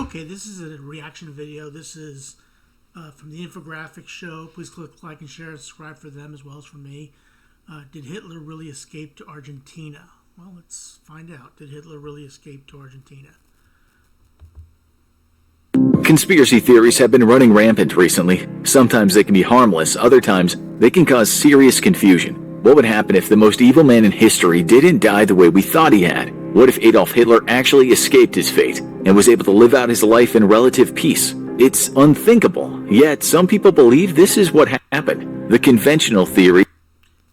Okay, this is a reaction video. This is from the infographic show. Please click like and share and subscribe for them as well as for me. Did Hitler really escape to Argentina? Well, let's find out. Did Hitler really escape to Argentina? Conspiracy theories have been running rampant recently. Sometimes they can be harmless, other times they can cause serious confusion. What would happen if the most evil man in history didn't die the way we thought he had? What if Adolf Hitler actually escaped his fate and was able to live out his life in relative peace? It's unthinkable, yet some people believe this is what happened. The conventional theory...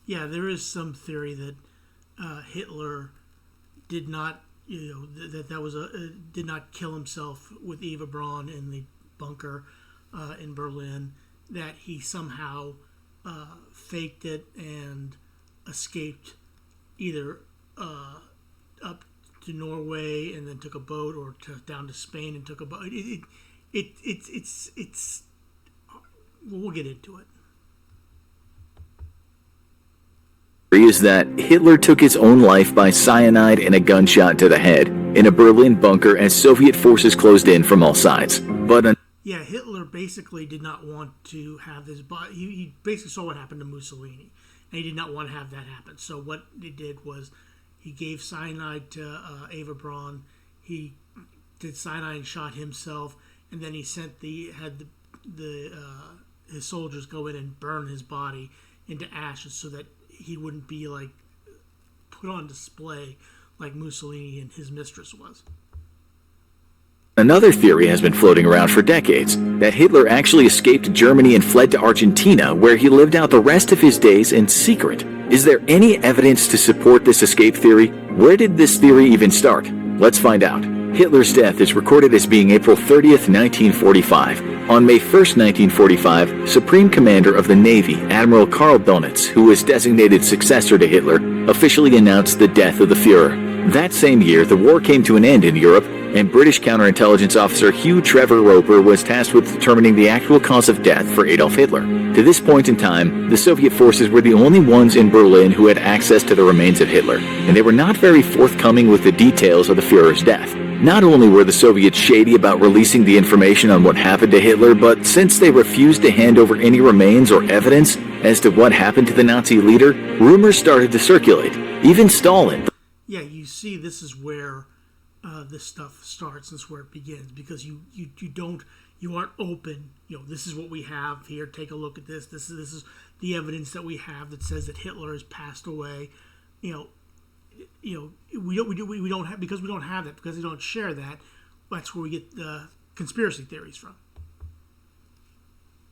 Yeah, there is some theory that Hitler did not, did not kill himself with Eva Braun in the bunker in Berlin. That he somehow faked it and escaped either up to Norway and then took a boat, or down to Spain and took a boat. It's we'll get into it. Is that Hitler took his own life by cyanide and a gunshot to the head in a Berlin bunker as Soviet forces closed in from all sides. But yeah, Hitler basically did not want to have his body. He basically saw what happened to Mussolini, and he did not want to have that happen. So what he did was he gave cyanide to Eva Braun. He did cyanide and shot himself, and then he had his soldiers go in and burn his body into ashes so that he wouldn't be like put on display like Mussolini and his mistress was. Another theory has been floating around for decades, that Hitler actually escaped Germany and fled to Argentina, where he lived out the rest of his days in secret. Is there any evidence to support this escape theory? Where did this theory even start? Let's find out. Hitler's death is recorded as being April 30th, 1945. On May 1st, 1945, Supreme Commander of the Navy, Admiral Karl Donitz, who was designated successor to Hitler, officially announced the death of the Fuhrer. That same year, the war came to an end in Europe, and British counterintelligence officer Hugh Trevor Roper was tasked with determining the actual cause of death for Adolf Hitler. To this point in time, the Soviet forces were the only ones in Berlin who had access to the remains of Hitler, and they were not very forthcoming with the details of the Fuhrer's death. Not only were the Soviets shady about releasing the information on what happened to Hitler, but since they refused to hand over any remains or evidence as to what happened to the Nazi leader, rumors started to circulate. Even Stalin... Yeah, you see, this is where this stuff starts. This is where it begins, because you aren't open. This is what we have here. Take a look at this. This is the evidence that we have that says that Hitler has passed away. We don't have, because we don't have that, because they don't share that. That's where we get the conspiracy theories from.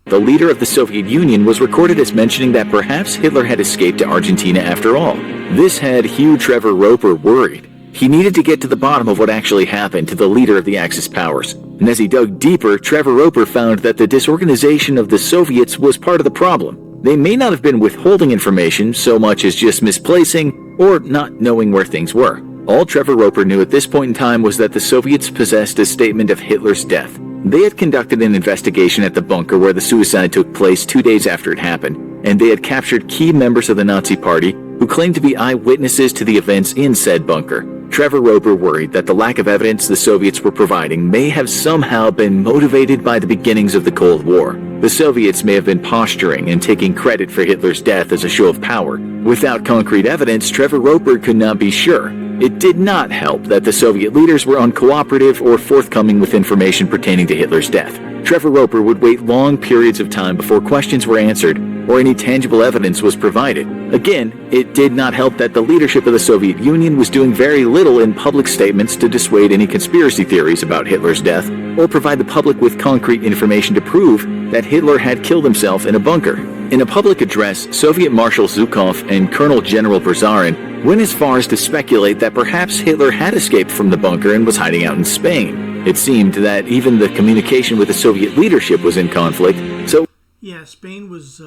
The leader of the Soviet Union was recorded as mentioning that perhaps Hitler had escaped to Argentina after all. This had Hugh Trevor Roper worried. He needed to get to the bottom of what actually happened to the leader of the Axis powers. And as he dug deeper, Trevor Roper found that the disorganization of the Soviets was part of the problem. They may not have been withholding information so much as just misplacing or not knowing where things were. All Trevor Roper knew at this point in time was that the Soviets possessed a statement of Hitler's death. They had conducted an investigation at the bunker where the suicide took place 2 days after it happened, and they had captured key members of the Nazi Party who claimed to be eyewitnesses to the events in said bunker. Trevor Roper worried that the lack of evidence the Soviets were providing may have somehow been motivated by the beginnings of the Cold War. The Soviets may have been posturing and taking credit for Hitler's death as a show of power. Without concrete evidence, Trevor Roper could not be sure. It did not help that the Soviet leaders were uncooperative or forthcoming with information pertaining to Hitler's death. Trevor Roper would wait long periods of time before questions were answered or any tangible evidence was provided. Again, it did not help that the leadership of the Soviet Union was doing very little in public statements to dissuade any conspiracy theories about Hitler's death or provide the public with concrete information to prove that Hitler had killed himself in a bunker. In a public address, Soviet Marshal Zhukov and Colonel General Berzarin went as far as to speculate that perhaps Hitler had escaped from the bunker and was hiding out in Spain. It seemed that even the communication with the Soviet leadership was in conflict, so... Yeah, Spain was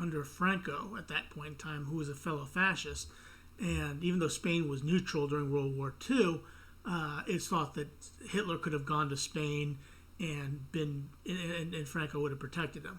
under Franco at that point in time, who was a fellow fascist. And even though Spain was neutral during World War II, it's thought that Hitler could have gone to Spain and Franco would have protected him.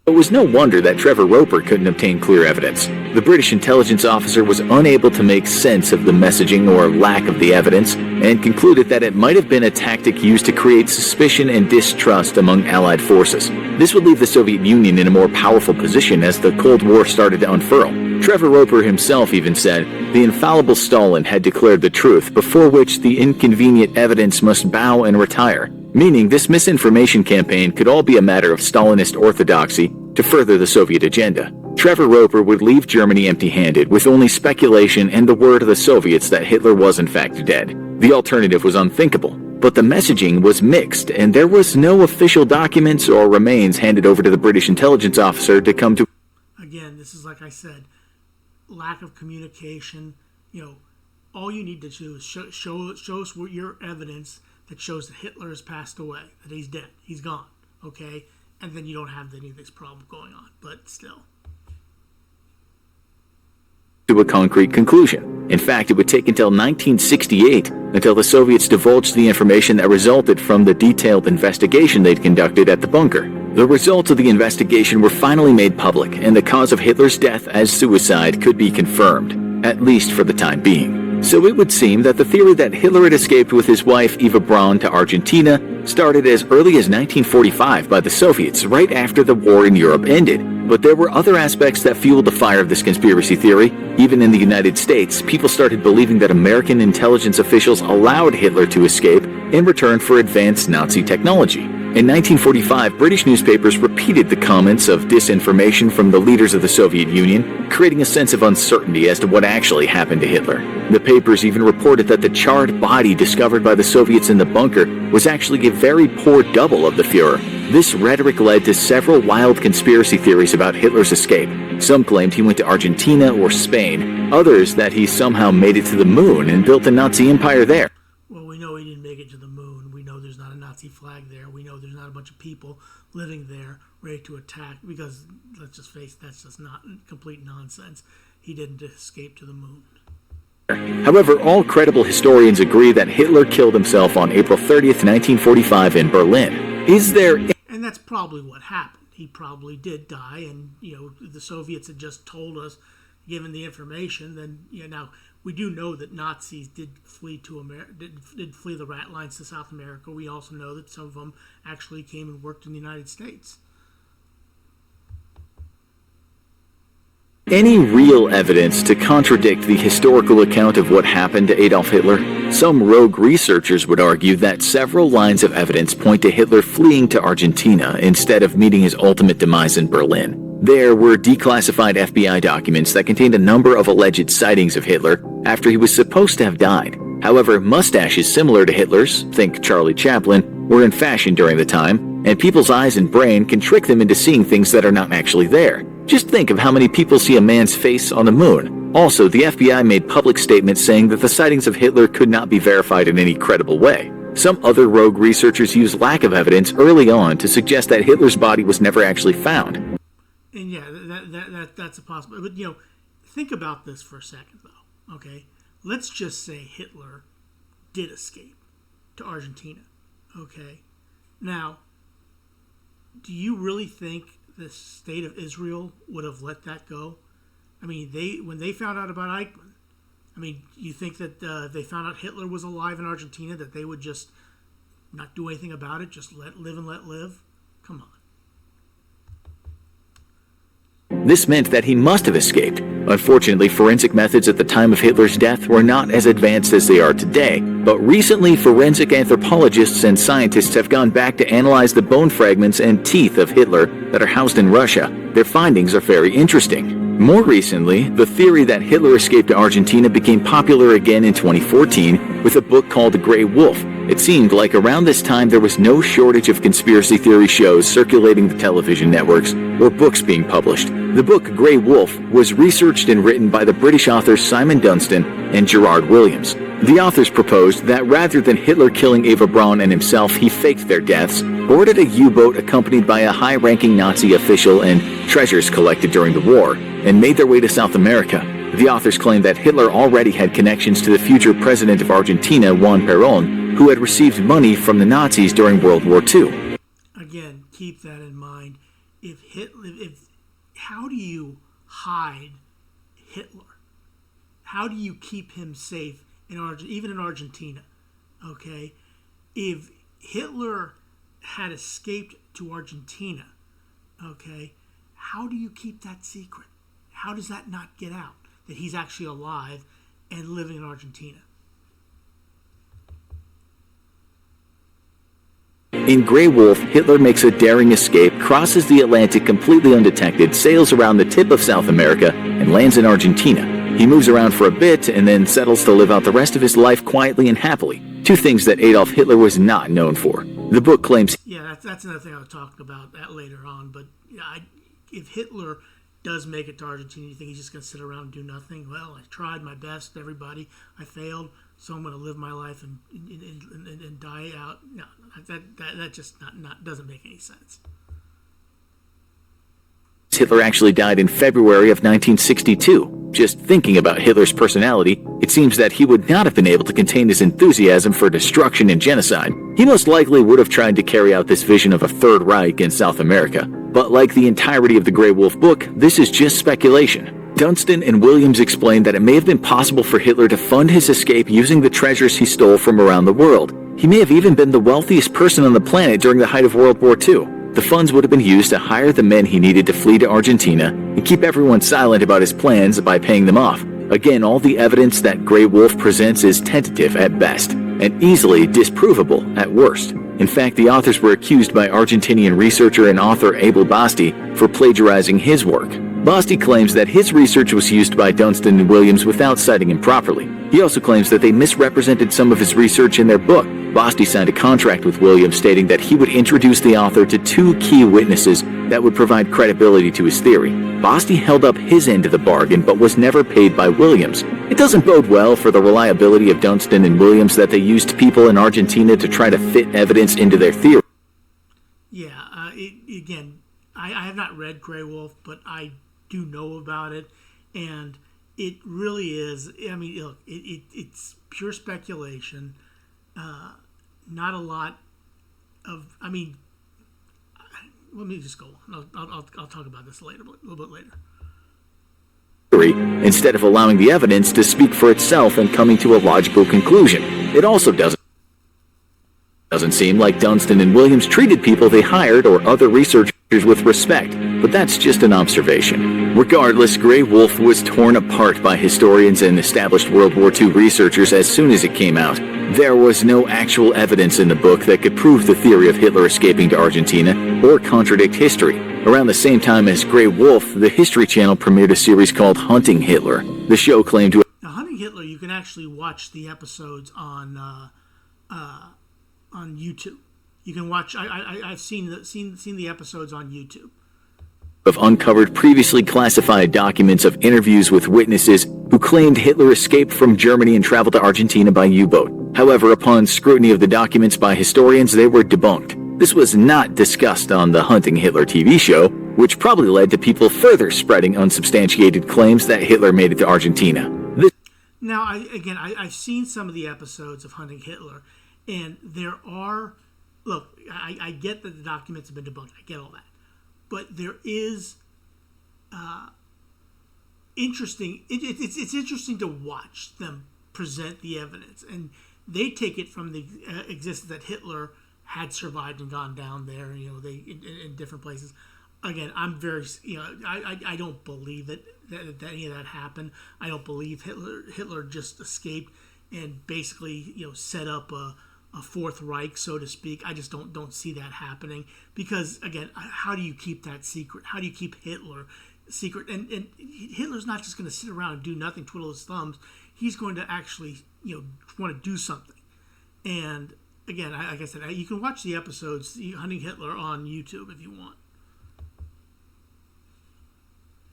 It was no wonder that Trevor Roper couldn't obtain clear evidence. The British intelligence officer was unable to make sense of the messaging or lack of the evidence, and concluded that it might have been a tactic used to create suspicion and distrust among Allied forces. This would leave the Soviet Union in a more powerful position as the Cold War started to unfurl. Trevor Roper himself even said, "The infallible Stalin had declared the truth, before which the inconvenient evidence must bow and retire," meaning this misinformation campaign could all be a matter of Stalinist orthodoxy to further the Soviet agenda. Trevor Roper would leave Germany empty-handed, with only speculation and the word of the Soviets that Hitler was in fact dead. The alternative was unthinkable, but the messaging was mixed, and there was no official documents or remains handed over to the British intelligence officer to come to. Again, this is like I said, lack of communication. All you need to do is show us your evidence that shows that Hitler has passed away, that he's dead, he's gone, okay? And then you don't have any of this problem going on, but still. To a concrete conclusion. In fact, it would take until 1968 until the Soviets divulged the information that resulted from the detailed investigation they'd conducted at the bunker. The results of the investigation were finally made public, and the cause of Hitler's death as suicide could be confirmed, at least for the time being. So it would seem that the theory that Hitler had escaped with his wife Eva Braun to Argentina started as early as 1945 by the Soviets, right after the war in Europe ended. But there were other aspects that fueled the fire of this conspiracy theory. Even in the United States, people started believing that American intelligence officials allowed Hitler to escape in return for advanced Nazi technology. In 1945, British newspapers repeated the comments of disinformation from the leaders of the Soviet Union, creating a sense of uncertainty as to what actually happened to Hitler. The papers even reported that the charred body discovered by the Soviets in the bunker was actually a very poor double of the Führer. This rhetoric led to several wild conspiracy theories about Hitler's escape. Some claimed he went to Argentina or Spain, others that he somehow made it to the moon and built a Nazi empire there. Well, we know he didn't make it to the moon. We know there's not a Nazi flag there. We know there's not a bunch of people living there ready to attack, because, let's just face it, that's just not complete nonsense. He didn't escape to the moon. However, all credible historians agree that Hitler killed himself on April 30th, 1945 in Berlin. Is there... And that's probably what happened. He probably did die, and, the Soviets had just told us, given the information, then, now... We do know that Nazis did flee to did flee the rat lines to South America. We also know that some of them actually came and worked in the United States. Any real evidence to contradict the historical account of what happened to Adolf Hitler? Some rogue researchers would argue that several lines of evidence point to Hitler fleeing to Argentina instead of meeting his ultimate demise in Berlin. There were declassified FBI documents that contained a number of alleged sightings of Hitler after he was supposed to have died. However, mustaches similar to Hitler's, think Charlie Chaplin, were in fashion during the time, and people's eyes and brain can trick them into seeing things that are not actually there. Just think of how many people see a man's face on the moon. Also, the FBI made public statements saying that the sightings of Hitler could not be verified in any credible way. Some other rogue researchers used lack of evidence early on to suggest that Hitler's body was never actually found. And yeah, that's a possibility. But, think about this for a second, though, okay? Let's just say Hitler did escape to Argentina, okay? Now, do you really think the state of Israel would have let that go? I mean, when they found out about Eichmann, you think that they found out Hitler was alive in Argentina, that they would just not do anything about it, just let live? Come on. This meant that he must have escaped. Unfortunately, forensic methods at the time of Hitler's death were not as advanced as they are today, but recently forensic anthropologists and scientists have gone back to analyze the bone fragments and teeth of Hitler that are housed in Russia. Their findings are very interesting. More recently, the theory that Hitler escaped to Argentina became popular again in 2014 with a book called The Grey Wolf. It seemed like around this time there was no shortage of conspiracy theory shows circulating the television networks or books being published. The book Grey Wolf was researched and written by the British authors Simon Dunstan and Gerard Williams. The authors proposed that rather than Hitler killing Eva Braun and himself, he faked their deaths, boarded a U-boat accompanied by a high-ranking Nazi official and treasures collected during the war, and made their way to South America. The authors claimed that Hitler already had connections to the future president of Argentina, Juan Perón, who had received money from the Nazis during World War II. Again, keep that in mind. if how do you hide Hitler? How do you keep him safe even in Argentina? Okay, if Hitler had escaped to Argentina, okay, how do you keep that secret? How does that not get out that he's actually alive and living in Argentina? In Grey Wolf, Hitler makes a daring escape, crosses the Atlantic completely undetected, sails around the tip of South America, and lands in Argentina. He moves around for a bit and then settles to live out the rest of his life quietly and happily, two things that Adolf Hitler was not known for. The book claims... Yeah, that's another thing I was talking about that later on, but if Hitler does make it to Argentina, you think he's just going to sit around and do nothing? Well, I tried my best, everybody. I failed, so I'm going to live my life and die out. No, that just not doesn't make any sense. Hitler actually died in February of 1962. Just thinking about Hitler's personality, it seems that he would not have been able to contain his enthusiasm for destruction and genocide. He most likely would have tried to carry out this vision of a Third Reich in South America. But like the entirety of the Grey Wolf book, this is just speculation. Dunstan and Williams explained that it may have been possible for Hitler to fund his escape using the treasures he stole from around the world. He may have even been the wealthiest person on the planet during the height of World War II. The funds would have been used to hire the men he needed to flee to Argentina and keep everyone silent about his plans by paying them off. Again, all the evidence that Grey Wolf presents is tentative at best and easily disprovable at worst. In fact, the authors were accused by Argentinian researcher and author Abel Basti for plagiarizing his work. Basti claims that his research was used by Dunstan and Williams without citing him properly. He also claims that they misrepresented some of his research in their book. Basti signed a contract with Williams stating that he would introduce the author to two key witnesses that would provide credibility to his theory. Basti held up his end of the bargain but was never paid by Williams. It doesn't bode well for the reliability of Dunstan and Williams that they used people in Argentina to try to fit evidence into their theory. Yeah, again, I have not read Grey Wolf, but I do know about it, and it really is. I mean, look, it's pure speculation. Not a lot of. I mean, let me just go on. I'll talk about this later, a little bit later. Instead of allowing the evidence to speak for itself and coming to a logical conclusion. It also doesn't seem like Dunstan and Williams treated people they hired or other researchers with respect, but that's just an observation. Regardless, Grey Wolf was torn apart by historians and established World War II researchers as soon as it came out. There was no actual evidence in the book that could prove the theory of Hitler escaping to Argentina or contradict history. Around the same time as Grey Wolf, the History Channel premiered a series called Hunting Hitler. The show claimed to... Now, Hunting Hitler, you can actually watch the episodes on YouTube. You can watch. I've seen the episodes on YouTube. Have uncovered previously classified documents of interviews with witnesses who claimed Hitler escaped from Germany and traveled to Argentina by U-boat. However, upon scrutiny of the documents by historians, they were debunked. This was not discussed on the Hunting Hitler TV show, which probably led to people further spreading unsubstantiated claims that Hitler made it to Argentina. Now, I've seen some of the episodes of Hunting Hitler, and there are... Look, I get that the documents have been debunked. I get all that. But there is interesting... It's interesting to watch them present the evidence. And they take it from the existence that Hitler had survived and gone down there, in different places. Again, I'm very... I don't believe that any of that happened. I don't believe Hitler just escaped and basically, set up a Fourth Reich, so to speak. I just don't see that happening because, again, how do you keep that secret? How do you keep Hitler secret? And Hitler's not just going to sit around and do nothing, twiddle his thumbs. He's going to actually, want to do something. And again, like I said, you can watch the episodes, Hunting Hitler, on YouTube if you want.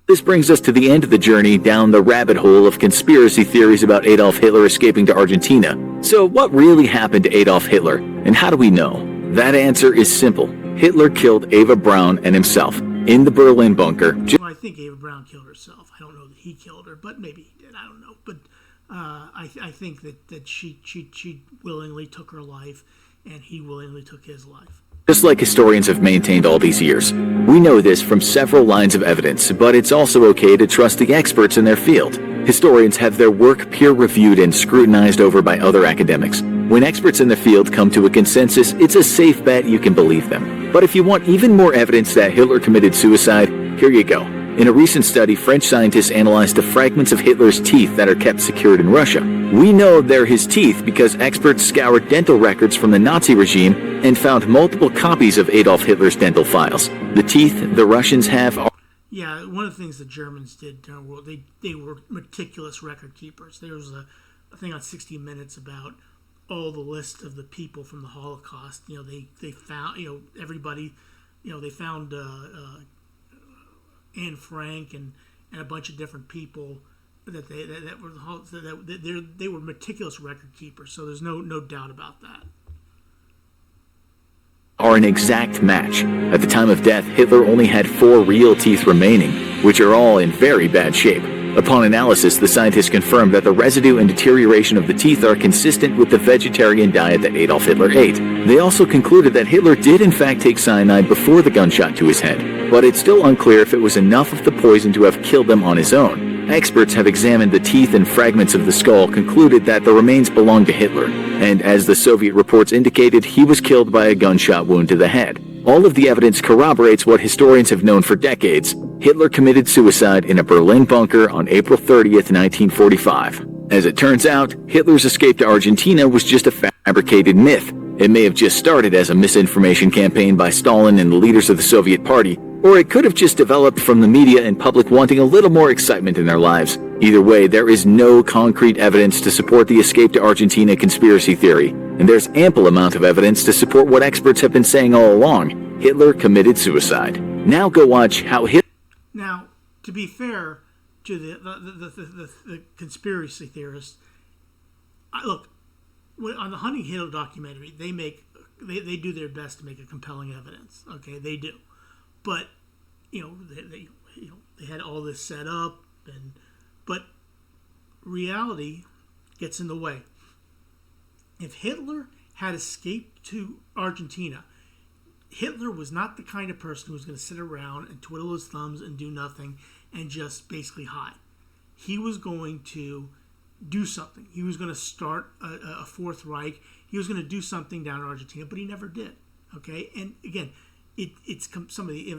This brings us to the end of the journey down the rabbit hole of conspiracy theories about Adolf Hitler escaping to Argentina. So what really happened to Adolf Hitler, and how do we know? That answer is simple. Hitler killed Eva Braun and himself in the Berlin bunker. Well, I think Eva Braun killed herself. I don't know that he killed her, but maybe he did. I don't know. But I think that she willingly took her life, and he willingly took his life. just like historians have maintained all these years. We know this from several lines of evidence, but it's also okay to trust the experts in their field. Historians have their work peer-reviewed and scrutinized over by other academics. When experts in the field come to a consensus, it's a safe bet you can believe them. But if you want even more evidence that Hitler committed suicide, here you go. In a recent study, French scientists analyzed the fragments of Hitler's teeth that are kept secured in Russia. We know they're his teeth because experts scoured dental records from the Nazi regime and found multiple copies of Adolf Hitler's dental files. The teeth the Russians have are... Yeah, one of the things the Germans did during the war, they were meticulous record keepers. There was a thing on 60 Minutes about all the list of the people from the Holocaust. You know, they found, you know, everybody, you know, they found Anne Frank and a bunch of different people that they were meticulous record keepers. So there's no doubt about that. Are an exact match. At the time of death, Hitler only had 4 real teeth remaining, which are all in very bad shape. Upon analysis, the scientists confirmed that the residue and deterioration of the teeth are consistent with the vegetarian diet that Adolf Hitler ate. They also concluded that Hitler did in fact take cyanide before the gunshot to his head, but it's still unclear if it was enough of the poison to have killed him on his own. Experts have examined the teeth and fragments of the skull, concluded that the remains belonged to Hitler, and as the Soviet reports indicated, he was killed by a gunshot wound to the head. All of the evidence corroborates what historians have known for decades. Hitler committed suicide in a Berlin bunker on April 30th, 1945. As it turns out, Hitler's escape to Argentina was just a fabricated myth. It may have just started as a misinformation campaign by Stalin and the leaders of the Soviet Party, or it could have just developed from the media and public wanting a little more excitement in their lives. Either way, there is no concrete evidence to support the escape to Argentina conspiracy theory, and there's ample amount of evidence to support what experts have been saying all along. Hitler committed suicide. Now go watch how Hitler... Now, to be fair to the conspiracy theorists, look, on the Hunting Hitler documentary, they do their best to make a compelling evidence. Okay, they do, but they had all this set up, but reality gets in the way. If Hitler had escaped to Argentina, Hitler was not the kind of person who was going to sit around and twiddle his thumbs and do nothing and just basically hide. He was going to do something. He was going to start a Fourth Reich. He was going to do something down in Argentina, but he never did. Okay, and again, some of the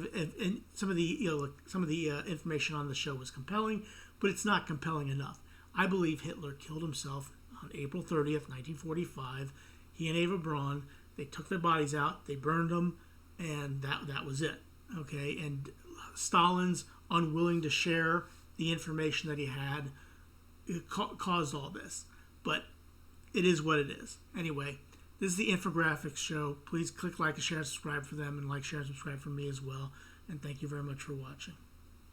information on the show was compelling, but it's not compelling enough. I believe Hitler killed himself on April 30th, 1945. He and Eva Braun, they took their bodies out, they burned them, and that was it. Okay, and Stalin's unwilling to share the information that he had caused all this. But it is what it is. Anyway, this is the Infographics Show. Please click like, share, and subscribe for them, and like, share, and subscribe for me as well. And thank you very much for watching.